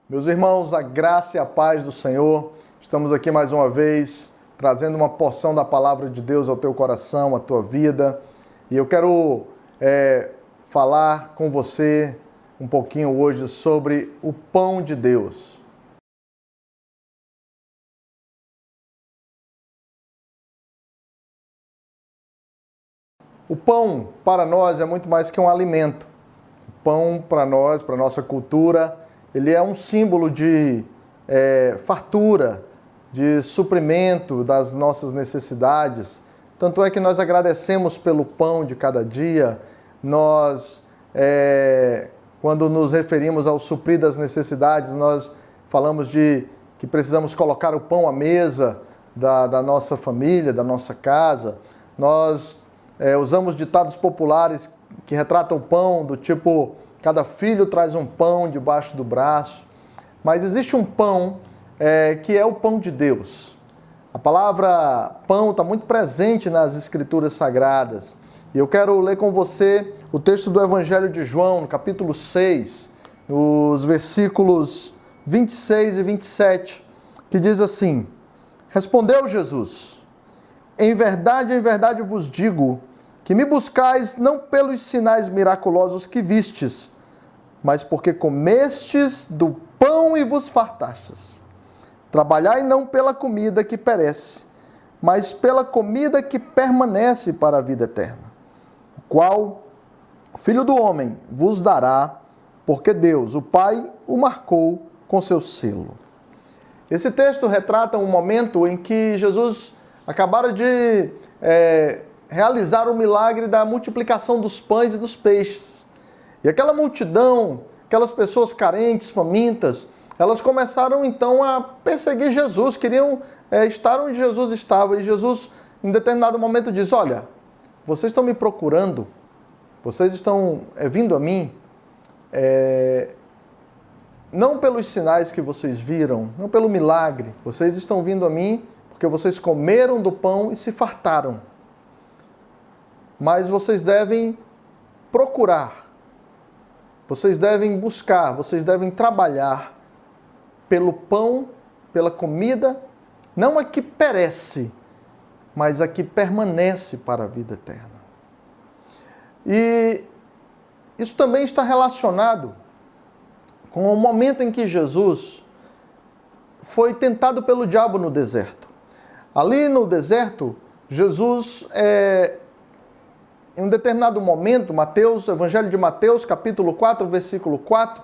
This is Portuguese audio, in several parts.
Meus irmãos, a graça e a paz do Senhor, estamos aqui mais uma vez trazendo uma porção da palavra de Deus ao teu coração, à tua vida. E eu quero falar com você um pouquinho hoje sobre o pão de Deus. O pão para nós é muito mais que um alimento. O pão para nós, para a nossa cultura, ele é um símbolo de fartura, de suprimento das nossas necessidades. Tanto é que nós agradecemos pelo pão de cada dia. Nós, quando nos referimos ao suprir das necessidades, nós falamos de que precisamos colocar o pão à mesa da nossa família, da nossa casa. Nós usamos ditados populares que retratam o pão do tipo: cada filho traz um pão debaixo do braço. Mas existe um pão que é o pão de Deus. A palavra pão está muito presente nas Escrituras Sagradas. E eu quero ler com você o texto do Evangelho de João, no capítulo 6, nos versículos 26 e 27, que diz assim: Respondeu Jesus: em verdade vos digo, que me buscais não pelos sinais miraculosos que vistes, mas porque comestes do pão e vos fartastes. Trabalhai não pela comida que perece, mas pela comida que permanece para a vida eterna, o qual o Filho do Homem vos dará, porque Deus, o Pai, o marcou com seu selo. Esse texto retrata um momento em que Jesus acabara de realizar o milagre da multiplicação dos pães e dos peixes. E aquela multidão, aquelas pessoas carentes, famintas, elas começaram então a perseguir Jesus, queriam estar onde Jesus estava. E Jesus, em determinado momento, diz: olha, vocês estão me procurando, vocês estão vindo a mim, não pelos sinais que vocês viram, não pelo milagre, vocês estão vindo a mim porque vocês comeram do pão e se fartaram. Mas vocês devem procurar, vocês devem buscar, vocês devem trabalhar pelo pão, pela comida, não a que perece, mas a que permanece para a vida eterna. E isso também está relacionado com o momento em que Jesus foi tentado pelo diabo no deserto. Ali no deserto, Jesus, em um determinado momento, Evangelho de Mateus, capítulo 4, versículo 4,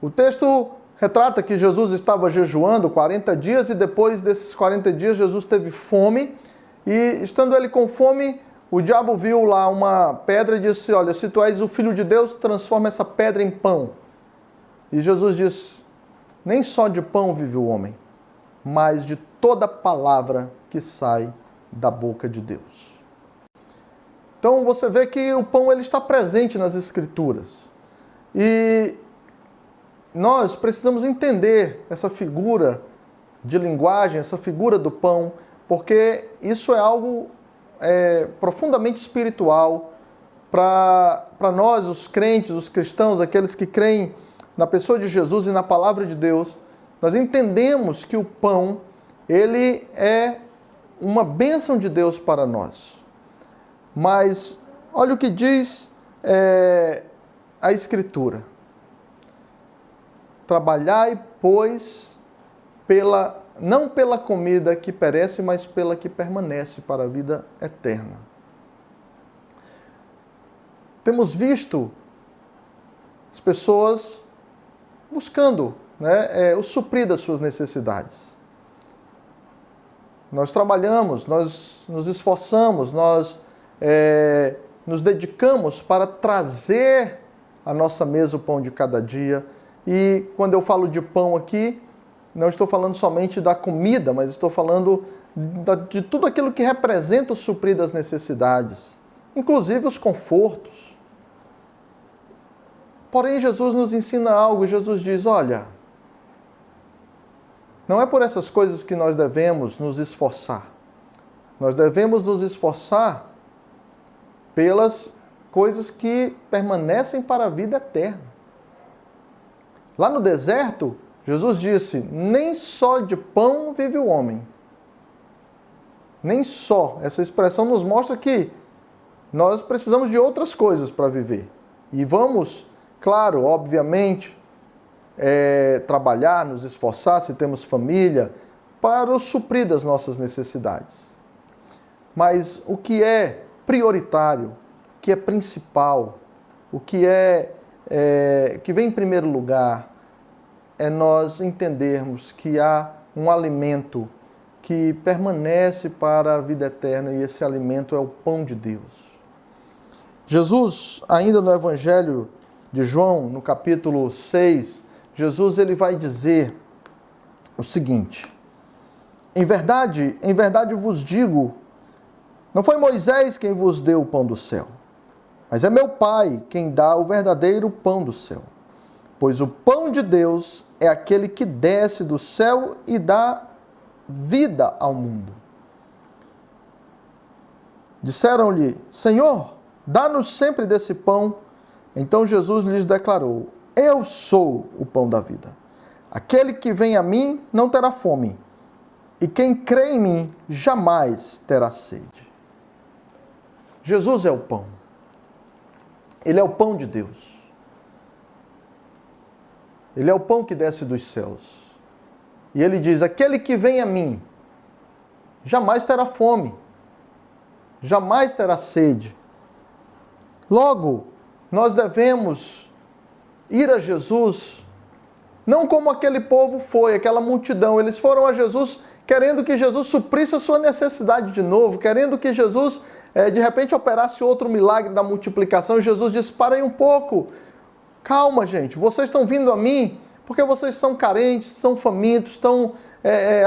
o texto retrata que Jesus estava jejuando 40 dias e depois desses 40 dias Jesus teve fome e, estando ele com fome, o diabo viu lá uma pedra e disse: olha, se tu és o Filho de Deus, transforma essa pedra em pão. E Jesus diz: nem só de pão vive o homem, mas de toda palavra que sai da boca de Deus. Então você vê que o pão ele está presente nas Escrituras. E nós precisamos entender essa figura de linguagem, essa figura do pão, porque isso é algo profundamente espiritual para nós, os crentes, os cristãos, aqueles que creem na pessoa de Jesus e na palavra de Deus. Nós entendemos que o pão, ele é uma bênção de Deus para nós. Mas olha o que diz a Escritura. Trabalhai, pois, não pela comida que perece, mas pela que permanece para a vida eterna. Temos visto as pessoas buscando o suprir das suas necessidades. Nós trabalhamos, nós nos esforçamos, nós nos dedicamos para trazer à nossa mesa o pão de cada dia. E quando eu falo de pão aqui, não estou falando somente da comida, mas estou falando de tudo aquilo que representa o suprir das necessidades, inclusive os confortos. Porém, Jesus nos ensina algo. Jesus diz: olha, não é por essas coisas que nós devemos nos esforçar. Nós devemos nos esforçar pelas coisas que permanecem para a vida eterna. Lá no deserto, Jesus disse, nem só de pão vive o homem. Nem só. Essa expressão nos mostra que nós precisamos de outras coisas para viver. E vamos, claro, obviamente, trabalhar, nos esforçar, se temos família, para o suprir das nossas necessidades. Mas o que é prioritário, o que é principal, o que que vem em primeiro lugar, é nós entendermos que há um alimento que permanece para a vida eterna e esse alimento é o pão de Deus. Jesus, ainda no Evangelho de João, no capítulo 6, Jesus ele vai dizer o seguinte: em verdade vos digo, não foi Moisés quem vos deu o pão do céu, mas é meu Pai quem dá o verdadeiro pão do céu. Pois o pão de Deus é aquele que desce do céu e dá vida ao mundo. Disseram-lhe, Senhor, dá-nos sempre desse pão. Então Jesus lhes declarou, eu sou o pão da vida. Aquele que vem a mim não terá fome, e quem crê em mim jamais terá sede. Jesus é o pão. Ele é o pão de Deus. Ele é o pão que desce dos céus. E ele diz, aquele que vem a mim jamais terá fome, jamais terá sede. Logo, nós devemos ir a Jesus, não como aquele povo foi, aquela multidão. Eles foram a Jesus querendo que Jesus suprisse a sua necessidade de novo, querendo que Jesus, de repente, operasse outro milagre da multiplicação. E Jesus disse, parem um pouco. Calma, gente, vocês estão vindo a mim porque vocês são carentes, são famintos, estão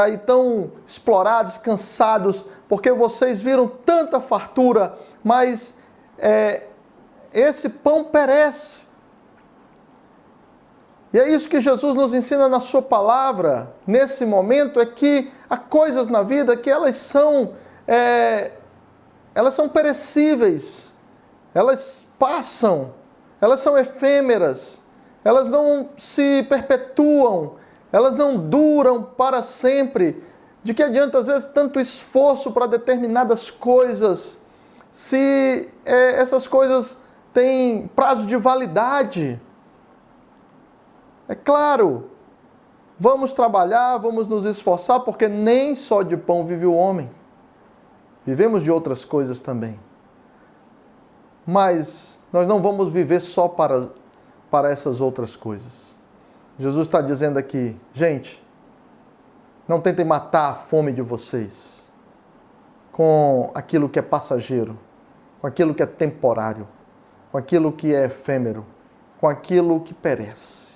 aí tão explorados, cansados, porque vocês viram tanta fartura, mas esse pão perece. E é isso que Jesus nos ensina na sua palavra, nesse momento, é que há coisas na vida que elas são perecíveis, elas passam, elas são efêmeras, elas não se perpetuam, elas não duram para sempre. De que adianta, às vezes, tanto esforço para determinadas coisas, se essas coisas têm prazo de validade? É claro, vamos trabalhar, vamos nos esforçar, porque nem só de pão vive o homem. Vivemos de outras coisas também. Mas nós não vamos viver só para essas outras coisas. Jesus está dizendo aqui, gente, não tentem matar a fome de vocês com aquilo que é passageiro, com aquilo que é temporário, com aquilo que é efêmero, com aquilo que perece.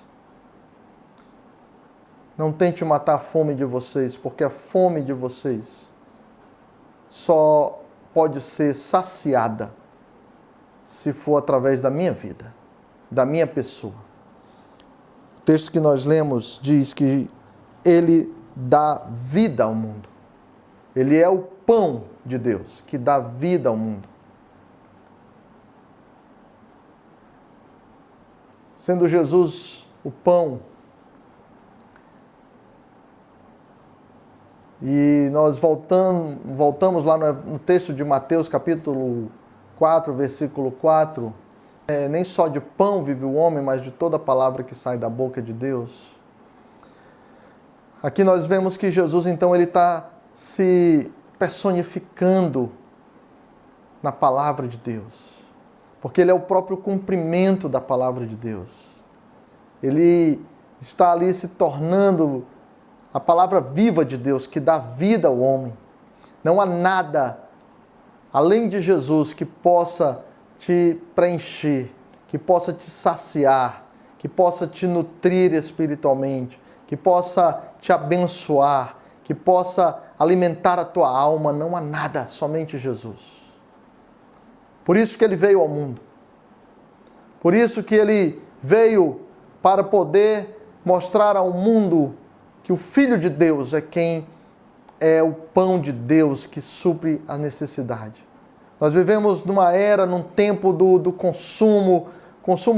Não tente matar a fome de vocês, porque a fome de vocês só pode ser saciada se for através da minha vida, da minha pessoa. O texto que nós lemos diz que ele dá vida ao mundo. Ele é o pão de Deus que dá vida ao mundo. Sendo Jesus o pão, e nós voltamos lá no texto de Mateus, capítulo 4, versículo 4. Nem só de pão vive o homem, mas de toda palavra que sai da boca de Deus. Aqui nós vemos que Jesus, então, ele está se personificando na palavra de Deus. Porque ele é o próprio cumprimento da palavra de Deus. Ele está ali se tornando a palavra viva de Deus, que dá vida ao homem. Não há nada, além de Jesus, que possa te preencher, que possa te saciar, que possa te nutrir espiritualmente, que possa te abençoar, que possa alimentar a tua alma. Não há nada, somente Jesus. Por isso que ele veio ao mundo. Por isso que ele veio para poder mostrar ao mundo que o Filho de Deus é quem é o pão de Deus que supre a necessidade. Nós vivemos numa era, num tempo do consumo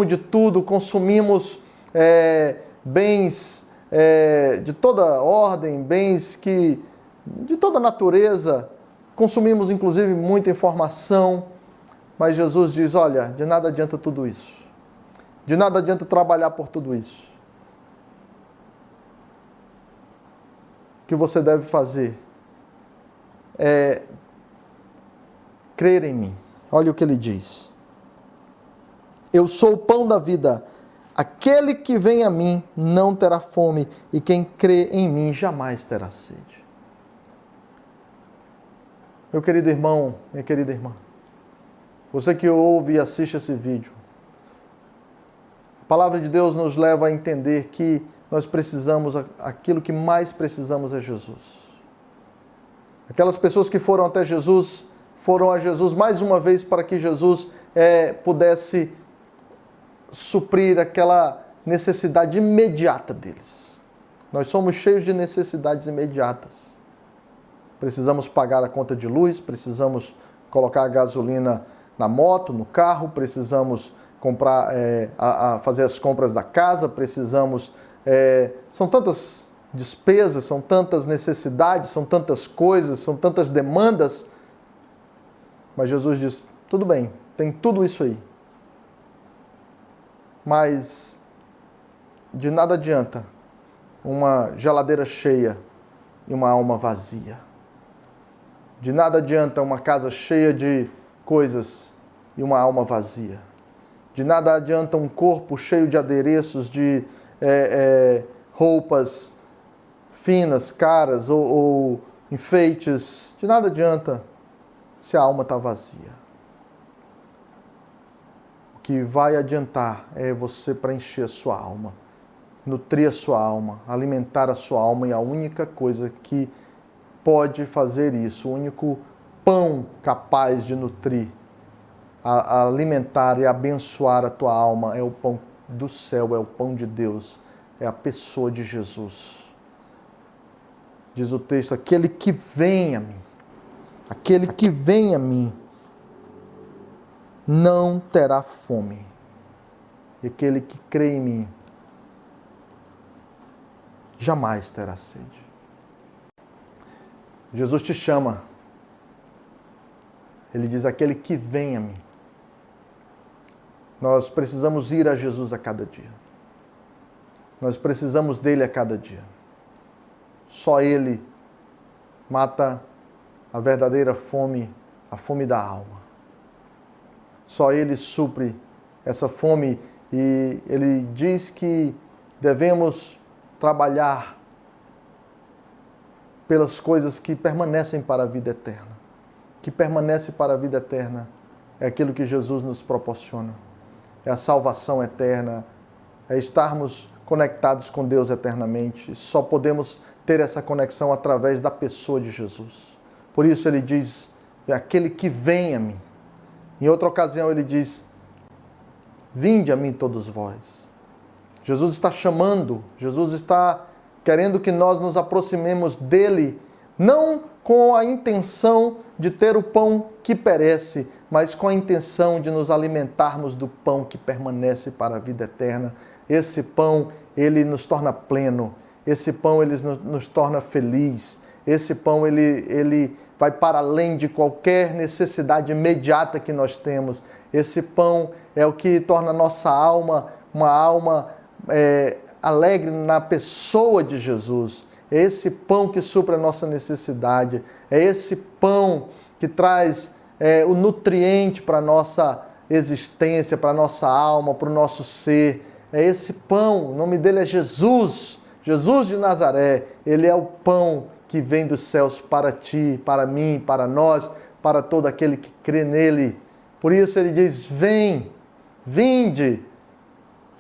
de tudo, consumimos bens de toda ordem, bens que de toda natureza, consumimos inclusive muita informação, mas Jesus diz, olha, de nada adianta tudo isso. De nada adianta trabalhar por tudo isso. O que você deve fazer é crer em mim. Olha o que ele diz. Eu sou o pão da vida. Aquele que vem a mim não terá fome, e quem crê em mim jamais terá sede. Meu querido irmão, minha querida irmã, você que ouve e assiste esse vídeo, a palavra de Deus nos leva a entender que nós precisamos, aquilo que mais precisamos é Jesus. Aquelas pessoas que foram até Jesus, foram a Jesus mais uma vez para que Jesus pudesse suprir aquela necessidade imediata deles. Nós somos cheios de necessidades imediatas. Precisamos pagar a conta de luz, precisamos colocar a gasolina na moto, no carro, precisamos comprar, fazer as compras da casa, precisamos... são tantas despesas, são tantas necessidades, são tantas coisas, são tantas demandas. Mas Jesus diz, tudo bem, tem tudo isso aí. Mas de nada adianta uma geladeira cheia e uma alma vazia. De nada adianta uma casa cheia de coisas e uma alma vazia. De nada adianta um corpo cheio de adereços, de roupas finas, caras ou enfeites. De nada adianta se a alma está vazia. O que vai adiantar é você preencher a sua alma, nutrir a sua alma, alimentar a sua alma, e a única coisa que pode fazer isso, o único pão capaz de nutrir, alimentar e abençoar a tua alma é o pão do céu, é o pão de Deus, é a pessoa de Jesus. Diz o texto, aquele que vem a mim, aquele que vem a mim, não terá fome. E aquele que crê em mim, jamais terá sede. Jesus te chama. Ele diz, aquele que vem a mim. Nós precisamos ir a Jesus a cada dia. Nós precisamos dele a cada dia. Só ele mata a verdadeira fome, a fome da alma. Só ele supre essa fome, e ele diz que devemos trabalhar pelas coisas que permanecem para a vida eterna. O que permanece para a vida eterna é aquilo que Jesus nos proporciona. É a salvação eterna, é estarmos conectados com Deus eternamente. Só podemos ter essa conexão através da pessoa de Jesus. Por isso ele diz, é aquele que vem a mim. Em outra ocasião ele diz, vinde a mim todos vós. Jesus está chamando, Jesus está querendo que nós nos aproximemos dele, não com a intenção de ter o pão que perece, mas com a intenção de nos alimentarmos do pão que permanece para a vida eterna. Esse pão, ele nos torna pleno, esse pão, ele nos torna feliz, esse pão, ele vai para além de qualquer necessidade imediata que nós temos. Esse pão é o que torna a nossa alma uma alma alegre na pessoa de Jesus. É esse pão que supre a nossa necessidade. É esse pão que traz o nutriente para a nossa existência, para a nossa alma, para o nosso ser. É esse pão, o nome dele é Jesus, Jesus de Nazaré. Ele é o pão que vem dos céus para ti, para mim, para nós, para todo aquele que crê nele. Por isso ele diz, vem, vinde,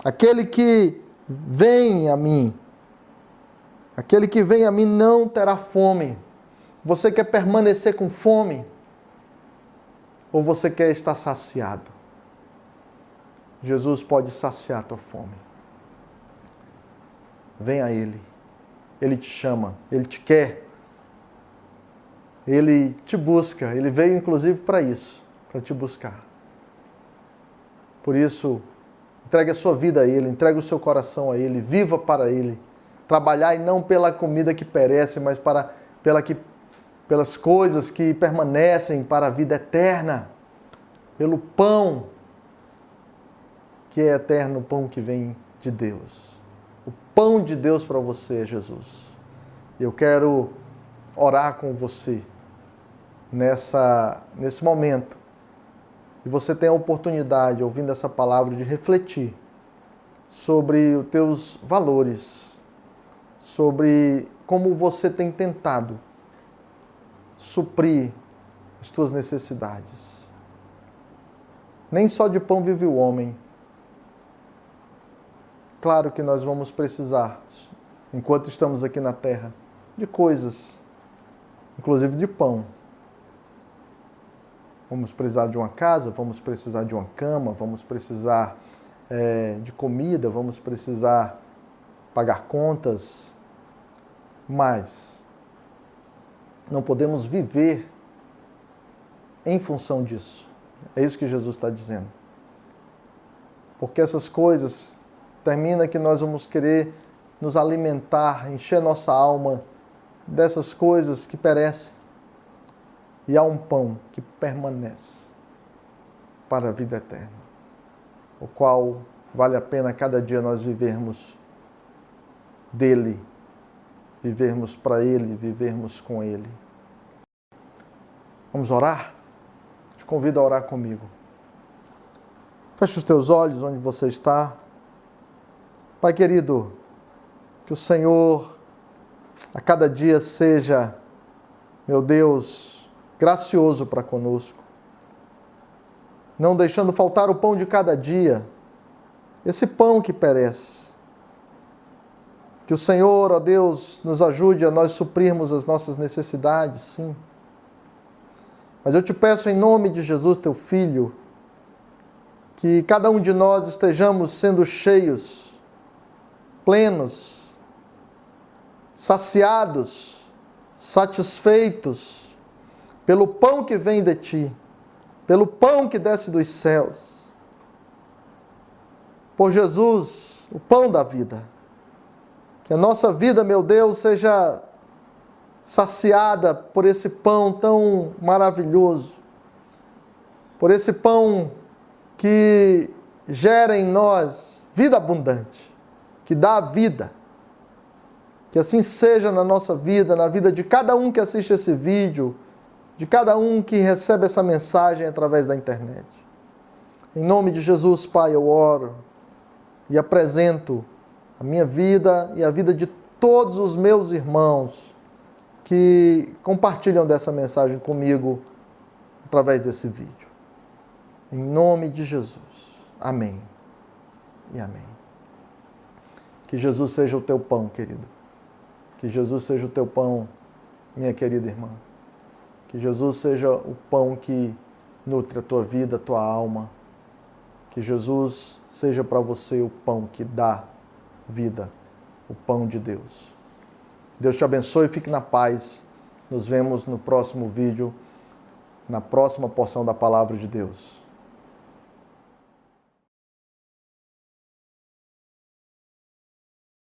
aquele que vem a mim. Aquele que vem a mim não terá fome. Você quer permanecer com fome? Ou você quer estar saciado? Jesus pode saciar a tua fome. Vem a Ele. Ele te chama, Ele te quer. Ele te busca. Ele veio inclusive para isso, para te buscar. Por isso, entregue a sua vida a Ele, entregue o seu coração a Ele, viva para Ele, trabalhar e não pela comida que perece, mas pelas coisas que permanecem para a vida eterna, pelo pão que é eterno, o pão que vem de Deus. O pão de Deus para você, Jesus. Eu quero orar com você nesse momento. E você tem a oportunidade, ouvindo essa palavra, de refletir sobre os teus valores, sobre como você tem tentado suprir as tuas necessidades. Nem só de pão vive o homem. Claro que nós vamos precisar, enquanto estamos aqui na terra, de coisas, inclusive de pão. Vamos precisar de uma casa, vamos precisar de uma cama, vamos precisar de comida, vamos precisar pagar contas, mas não podemos viver em função disso. É isso que Jesus está dizendo. Porque essas coisas, termina que nós vamos querer nos alimentar, encher nossa alma dessas coisas que perecem. E há um pão que permanece para a vida eterna, o qual vale a pena cada dia nós vivermos dele, vivermos para ele, vivermos com ele. Vamos orar? Te convido a orar comigo. Feche os teus olhos onde você está. Pai querido, que o Senhor a cada dia seja, meu Deus, gracioso para conosco, não deixando faltar o pão de cada dia, esse pão que perece. Que o Senhor, ó Deus, nos ajude a nós suprirmos as nossas necessidades, sim. Mas eu te peço em nome de Jesus, teu Filho, que cada um de nós estejamos sendo cheios, plenos, saciados, satisfeitos pelo pão que vem de ti, pelo pão que desce dos céus, por Jesus, o pão da vida. Que a nossa vida, meu Deus, seja saciada por esse pão tão maravilhoso, por esse pão que gera em nós vida abundante, que dá a vida. Que assim seja na nossa vida, na vida de cada um que assiste esse vídeo, de cada um que recebe essa mensagem através da internet. Em nome de Jesus, Pai, eu oro e apresento a minha vida e a vida de todos os meus irmãos que compartilham dessa mensagem comigo através desse vídeo. Em nome de Jesus. Amém e amém. Que Jesus seja o teu pão, querido. Que Jesus seja o teu pão, minha querida irmã. Que Jesus seja o pão que nutre a tua vida, a tua alma. Que Jesus seja para você o pão que dá vida, o pão de Deus. Deus te abençoe e fique na paz. Nos vemos no próximo vídeo, na próxima porção da Palavra de Deus.